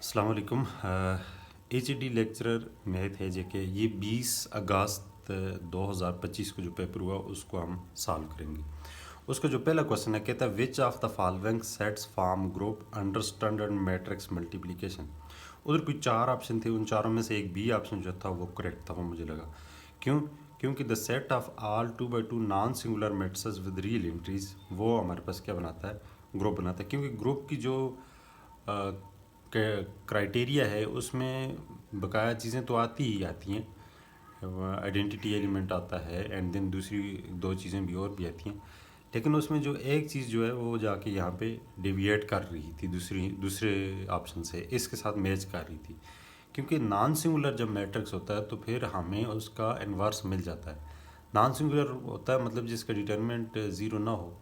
अस्सलाम वालेकुम HD lecturer में थे जेके ये 20 अगस्त 2025 को जो पेपर हुआ उसको हम सॉल्व करेंगे। उसका जो पहला क्वेश्चन है कहता है विच of the following sets form group under standard matrix multiplication. उधर कोई चार ऑप्शन थे, उन चारों में से एक बी ऑप्शन जो था वो करेक्ट था, वो मुझे लगा। क्यों? क्योंकि the set of all 2 by 2 non singular matrices with real entries वो हमारे पास क्या बनाता है, ग्रुप बनाता है। क्योंकि ग्रुप की जो क्राइटेरिया है उसमें बकाया चीज़ें तो आती ही आती हैं, आइडेंटिटी एलिमेंट आता है एंड देन दूसरी दो चीज़ें भी और भी आती हैं, लेकिन उसमें जो एक चीज़ जो है वो जाके यहाँ पे डेविएट कर रही थी दूसरे ऑप्शन से, इसके साथ मैच कर रही थी। क्योंकि नॉन सिंगुलर जब मैट्रिक्स होता है तो फिर हमें उसका इन्वर्स मिल जाता है। नॉन सिंगुलर होता है मतलब जिसका डिटरमिनेंट ज़ीरो ना हो,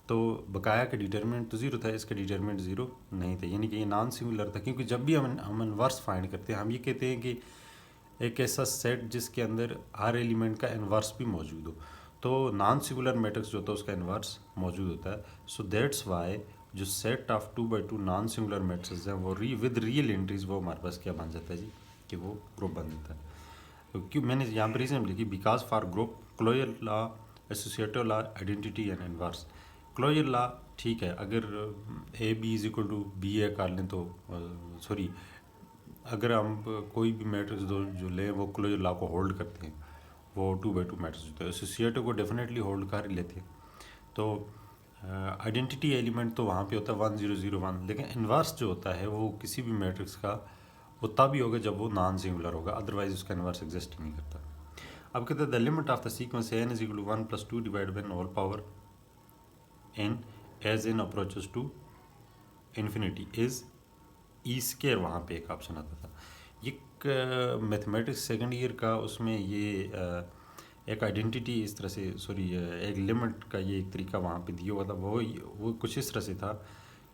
तो बकाया का डिटरमिनेंट तो ज़ीरो था, इसका डिटरमिनेंट ज़ीरो नहीं था, यानी कि ये नॉन सिंगुलर था। क्योंकि जब भी हम इन्वर्स फाइंड करते हैं हम ये कहते हैं कि एक ऐसा सेट जिसके अंदर हर एलिमेंट का इन्वर्स भी मौजूद हो, तो नॉन सिंगुलर मैट्रिक्स जो होता है उसका इन्वर्स मौजूद होता है। सो दैट्स वाई जो set of 2 by 2 non singular matrix हैं वो विद रियल एंट्रीज वो हमारे पास क्या बन जाता है जी, कि वो ग्रुप बन जाता है। तो क्यों मैंने यहाँ पर रीज़न लिखी, because for group closure law, associative law, identity and inverse. Closure law ठीक है, अगर a b is equal to b a कर लें तो सॉरी, अगर हम कोई भी मैट्रिक्स जो लें वो क्लोजर लॉ को होल्ड करते हैं, वो 2 by 2 मैट्रिक्स होते हैं। एसोसिएटिव को डेफिनेटली होल्ड कर ही लेते हैं। तो आइडेंटिटी एलिमेंट तो वहाँ पे होता है 1 0 0 1, लेकिन इन्वर्स जो होता है वो किसी भी मैट्रिक्स का वो तब ही होगा जब वो नॉन सिंगुलर होगा, अदरवाइज उसका इन्वर्स एग्जिस्ट ही नहीं करता। अब कहते हैं the limit of the sequence n is equal to 1 + 2 divide by whole power n as n approaches to infinity is e square, वहाँ पे एक ऑप्शन आता था। ये मैथमेटिक्स सेकंड ईयर का, उसमें ये एक आइडेंटिटी इस तरह से, सॉरी एक लिमिट का ये एक तरीका वहाँ पे दिया हुआ था। वो कुछ इस तरह से था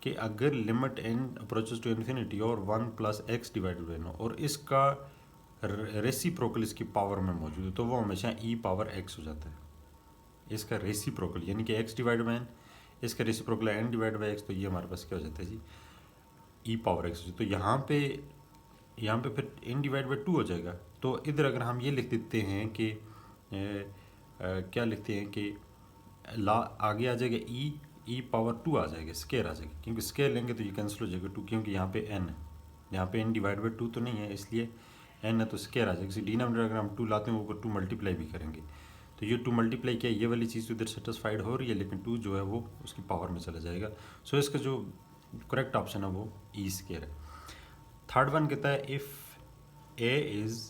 कि अगर limit n approaches to infinity और 1 + x डिवाइडेड बाई नो और इसका रेसिप्रोकल इसकी पावर में मौजूद है, तो वो हमेशा e पावर x हो जाता है। इसका रेसिप्रोकल यानी कि x डिवाइड बाई n, इसका reciprocal n divide by x, तो ये हमारे पास क्या हो जाता है जी, e पावर x। तो यहाँ पे फिर n डिवाइड बाई 2 हो जाएगा। तो इधर अगर हम ये लिख देते हैं कि क्या लिखते हैं कि ला आगे आ जाएगा e पावर 2 आ जाएगा, स्केयर आ जाएगा, क्योंकि स्केयर लेंगे तो ये कैंसिल हो जाएगा 2, क्योंकि यहाँ पे n है, यहाँ पे n डिवाइड बाई 2 तो नहीं है, इसलिए n है तो स्केयर आ जाएगा। डिनोमिनेटर अगर हम 2 लाते हैं वो 2 मल्टीप्लाई भी करेंगे, तो ये 2 मल्टीप्लाई किया, ये वाली चीज़ तो इधर सेटिस्फाइड हो रही है, लेकिन 2 जो है वो उसकी पावर में चला जाएगा। सो इसका जो करेक्ट ऑप्शन है वो ई स्केयर है। थर्ड वन कहता है if a is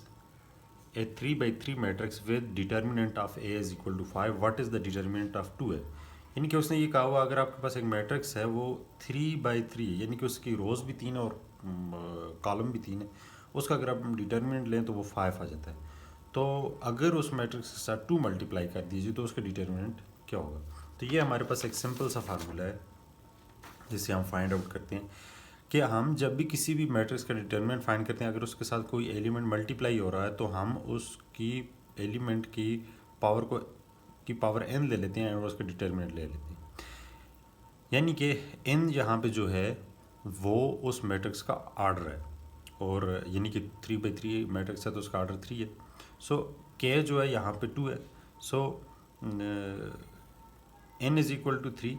a 3 by 3 matrix with determinant of a is equal to 5, what is the determinant of 2 है। यानी कि उसने ये कहा हुआ अगर आपके पास एक मैट्रिक्स है वो 3 by 3 है, यानी कि उसकी रोज़ भी 3 और कॉलम भी 3 है, उसका अगर आप डिटर्मिनेंट लें तो वो 5 आ जाता है। तो अगर उस मैट्रिक्स के साथ 2 मल्टीप्लाई कर दीजिए तो उसका डिटर्मिनेंट क्या होगा। तो ये हमारे पास एक सिंपल सा फार्मूला है जिसे हम फाइंड आउट करते हैं कि हम जब भी किसी भी मैट्रिक्स का डिटर्मिनेंट फाइंड करते हैं, अगर उसके साथ कोई एलिमेंट मल्टीप्लाई हो रहा है तो हम उसकी एलिमेंट की पावर n ले लेते हैं और उसका डिटर्मिनेंट ले लेते हैं। यानी कि n यहाँ पे जो है वो उस मैट्रिक्स का आर्डर है, और यानी कि 3 by 3 मैट्रिक्स है तो उसका आर्डर 3 है। सो k जो है यहाँ पे 2 है। So n is equal to 3,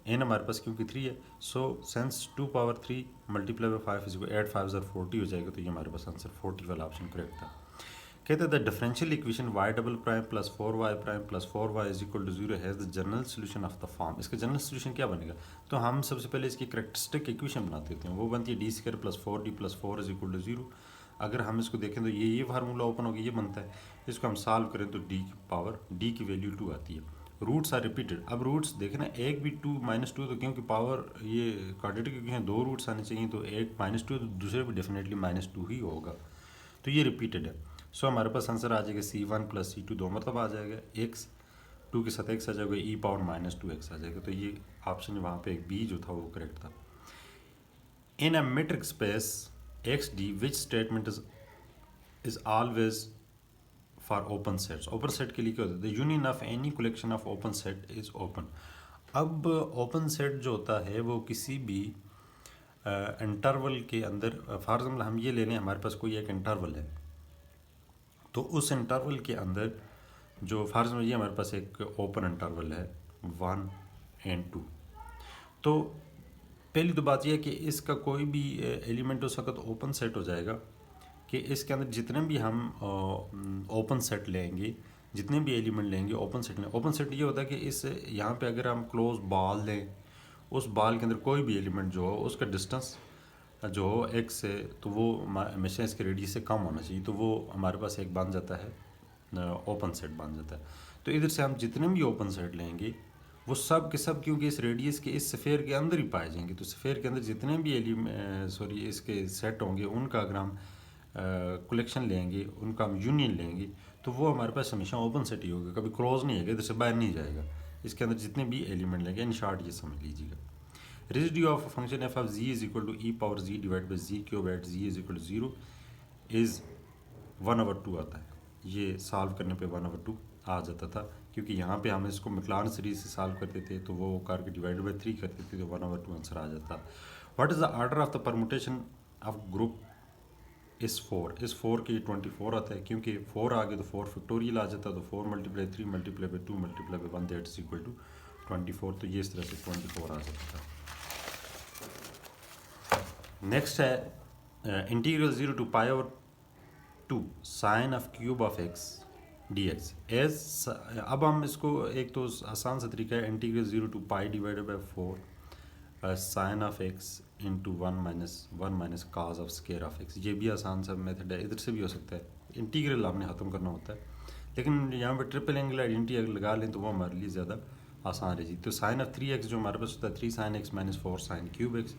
n हमारे पास क्योंकि 3 है, so sense 2 power 3 multiply by 5 is 8 5 40 हो जाएगा, तो ये हमारे पास आंसर 40 वाला ऑप्शन करेक्ट था। कहते हैं the differential equation y double prime plus 4y prime plus 4y is equal to 0 has the general solution of the form. इसका जनरल सोल्यूशन क्या बनेगा, तो हम सबसे पहले इसकी करेक्टरिस्टिक इक्वेशन बनाते हैं, वो बनती है d square plus 4d plus 4 is equal to 0। अगर हम इसको देखें तो ये फार्मूला ओपन होगा, ये बनता है। इसको हम सॉल्व करें तो डी की वैल्यू 2 आती है। Roots are repeated. अब रूट्स देखें ना, एक भी 2 -2, तो क्योंकि पावर ये क्वाड्रेटिक इक्वेशन 2 रूट्स आने चाहिए, तो एक -2 तो दूसरे भी डेफिनेटली -2 ही होगा, तो ये रिपीटेड है। सो हमारे पास आंसर आ जाएगा C1 + C2 दो मतलब आ जाएगा x, 2 के साथ x आ जाएगा, e पावर -2x आ जाएगा। तो ये ऑप्शन वहाँ पे एक बी जो था वो करेक्ट था। In a metric space XD which statement is always for open sets. Open set के लिए क्या होता है, the union of any collection of open set is open. अब ओपन सेट जो होता है वो किसी भी इंटरवल के अंदर फॉर एग्जाम्पल हम ये ले लें, हमारे पास कोई एक इंटरवल है, तो उस इंटरवल के अंदर जो फॉर एग्जाम्पल ये हमारे पास एक ओपन इंटरवल है 1 और 2। तो पहली तो बात यह है कि इसका कोई भी एलिमेंट उस वक्त ओपन सेट हो जाएगा कि इसके अंदर जितने भी हम ओपन सेट लेंगे, जितने भी एलिमेंट लेंगे ओपन सेट लें। ओपन सेट ये होता है कि इस यहाँ पे अगर हम क्लोज बॉल लें, उस बॉल के अंदर कोई भी एलिमेंट जो हो उसका डिस्टेंस जो हो एक्स से, तो वो हमेशा इसके रेडियस से कम होना चाहिए, तो वो हमारे पास एक बन जाता है ओपन सेट बन जाता है। तो इधर से हम जितने भी ओपन सेट लेंगे वो सब के सब क्योंकि इस रेडियस के इस स्फेयर के अंदर ही पाए जाएंगे, तो स्फेयर के अंदर जितने भी इसके सेट होंगे उनका अगर हम कलेक्शन लेंगे, उनका हम यूनियन लेंगे, तो वो हमारे पास हमेशा ओपन सेट ही होगा, कभी क्लोज नहीं होगा, इधर से बाहर नहीं जाएगा। इसके अंदर जितने भी एलिमेंट लेंगे, इन शॉर्ट ये समझ लीजिएगा। Residue of function f of g is equal to e power g divide by g cube at g is equal to 0 is 1/2 आता है। ये सॉल्व करने पे 1/2 आ जाता था, क्योंकि यहाँ पे हम इसको मैक्लॉरेन सीरीज से सॉल्व करते थे, तो वो करके डिवाइड बाई 3 करते थे, तो 1/2 आंसर आ जाता। What is the order of the permutation of group इस 4 की 24 आता है, क्योंकि 4 आ गए तो 4 फैक्टोरियल आ जाता, तो 4 × 3 × 2 × 1 दैट इज इक्वल टू 24। तो ये इस तरह से 24 आ जाता था। नेक्स्ट है integral 0 to π/2 sine of cube of x d x as. अब हम इसको एक तो आसान सा तरीका है, integral 0 to π divided by 4 sine of x into 1 - cos of square of x. ये भी आसान सा मेथड है, इधर से भी हो सकता है। इंटीग्रल आपने ख़त्म करना होता है, लेकिन यहाँ पे ट्रिपल एंगल आइडेंटिटी अगर लगा लें तो वो हमारे लिए ज़्यादा आसान रहेगी। तो साइन ऑफ 3x जो हमारे पास होता है 3 sin x - 4 sin cube x,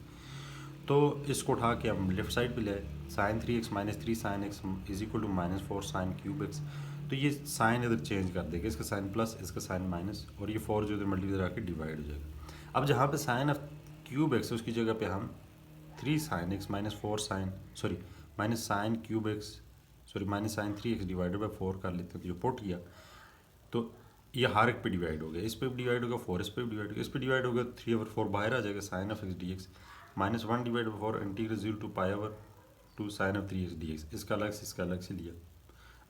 तो इसको उठा के हम लेफ्ट साइड पे ले आए, sine 3x - 3 sin x is equal to -4 sin cube x. तो ये साइन इधर चेंज कर देगा, इसका साइन प्लस, इसका साइन माइनस, और ये 4 जो इधर मल्टीप्लाई आके डिवाइड हो जाएगा। अब जहाँ पे साइन ऑफ क्यूब एक्स है उसकी जगह पे हम 3 sin x - 4 sin minus sine cube x minus sine 3x divided by 4 कर लेते हैं, तो जो पुट किया तो ये हर एक पे डिवाइड हो गया, इस पे भी डिवाइड होगा, 4 इस पे भी डिवाइड होगा, इस पे डिवाइड होगा, 3/4 बाहर आ जाएगा, sine of x d x -1 divide by 4 integral 0 to π/2 sine of 3x d x. इसका अलग से लिया।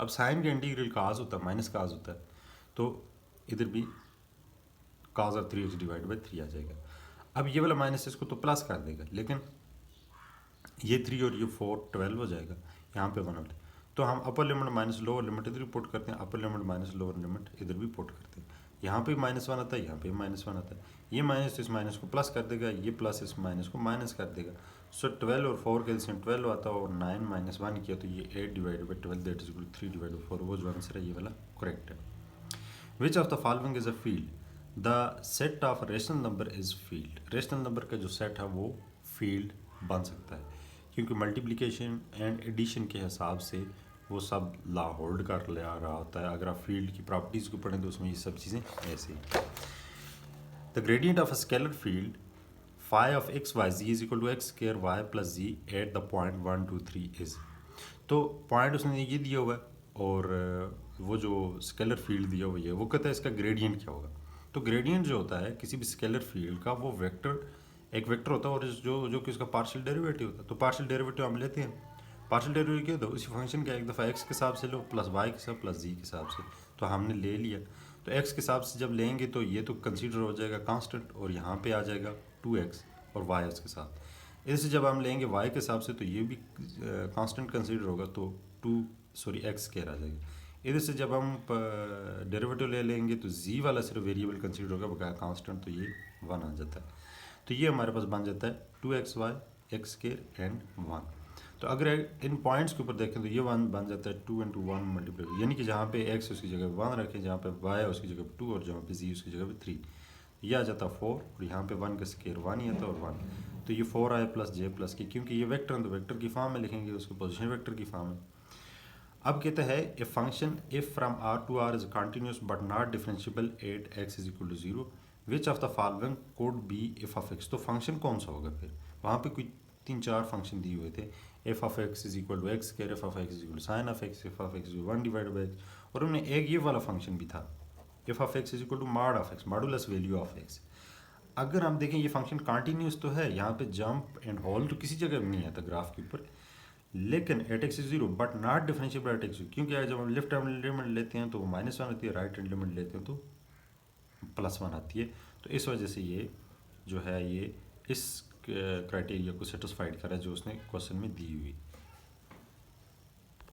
अब साइन का इंटीग्रल काज होता है, माइनस काज होता है, तो इधर भी cause of 3x divide by 3 आ जाएगा। अब ये वाला माइनस इसको तो प्लस कर देगा, लेकिन ये 3 और ये 4 12 हो जाएगा, यहाँ पे 1 होता है। तो हम upper limit minus lower limit इधर भी पुट करते हैं, upper limit minus lower limit इधर भी पुट करते हैं। यहाँ पे -1 आता है, यहाँ पे -1 आता है, ये माइनस इस माइनस को प्लस कर देगा, ये प्लस इस माइनस को माइनस कर देगा। सो 12 और 4 के एलसीएम 12 आता है, और 9 - 1 किया तो ये 8 divide by 12 that is equal 3 divide by 4। वो जो आंसर है ये वाला करेक्ट है। विच of the following is a field? The set of rational number is field. Rational number का जो सेट है वो फील्ड बन सकता है, क्योंकि मल्टीप्लिकेशन एंड एडिशन के हिसाब से वो सब ला होल्ड कर ले आ रहा होता है। अगर आप फील्ड की प्रॉपर्टीज़ को पढ़ें तो उसमें ये सब चीज़ें ऐसे ही। The gradient of a scalar field phi of x y z is equal to x square y plus z at the point 1 2 3 is. तो पॉइंट उसने ये दिया हुआ है, और वो जो स्केलर फील्ड दिया हुआ है वो कहता है इसका ग्रेडियंट क्या होगा। तो ग्रेडियंट जो होता है किसी भी स्केलर फील्ड का, वो एक वेक्टर होता है, और जो कि उसका पार्शियल डेरिवेटिव होता है। तो पार्शियल डेरिवेटिव हम लेते हैं, पार्शियल डेरिवेटिव क्या होता है, उसी फंक्शन का एक दफ़ा एक्स के हिसाब से लो, प्लस वाई के साथ प्लस जी के हिसाब से। तो हमने ले लिया, तो एक्स के हिसाब से जब लेंगे तो ये तो कंसीडर हो जाएगा कांस्टेंट, और यहाँ पे आ जाएगा 2x और वाई उसके साथ। इससे जब हम लेंगे वाई के हिसाब से तो ये भी कांस्टेंट कंसीडर होगा, तो एक्स स्क्वायर आ जाएगा। इधर से जब हम डेरिवेटिव ले लेंगे तो जी वाला सिर्फ वेरिएबल कंसीडर होगा, बकाया कांस्टेंट, तो ये 1 आ जाता है। तो ये हमारे पास बन जाता है 2xy एक्स स्क्वायर एंड 1। तो अगर इन पॉइंट्स के ऊपर देखें तो ये 1 बन जाता है 2 × 1 मल्टीप्लाई, यानी कि जहाँ पे x उसकी जगह 1 रखें, जहाँ पे y है उसकी जगह 2, और जहाँ पे z उसकी जगह पे 3, ये आ जाता 4, और यहाँ पे 1 का स्क्वायर 1 ही आता है, और 1। तो ये 4 आए प्लस j प्लस के, क्योंकि ये वेक्टर है तो वेक्टर की फॉर्म में लिखेंगे, उसको पोजिशन वेक्टर की फॉर्म में। अब कहते हैं a function if from r to r is continuous but not differentiable at x is equal to 0 which of the following could be f of x. तो फंक्शन कौन सा होगा फिर? वहाँ पे कोई 3-4 फंक्शन दिए हुए थे, f of x is equal to x square, f of x is equal to sine of x, f of x is 1 divide by x, और उन्हें एक ये वाला फंक्शन भी था, f of x is equal to mod of x, modulus value of x. अगर हम देखें ये फंक्शन कंटिन्यूस तो है, यहाँ पे जंप एंड होल्ड तो किसी जगह भी नहीं आता ग्राफ के ऊपर, लेकिन at x is zero but not differentiable at x, क्योंकि जब हम लेफ्ट हैंड लिमिट लेते हैं तो वो -1 आती है, राइट हैंड लिमिट लेते हैं तो +1 आती है। तो इस वजह से ये जो है ये इस क्राइटेरिया को सेटिस्फाइड करा जो उसने क्वेश्चन में दी हुई।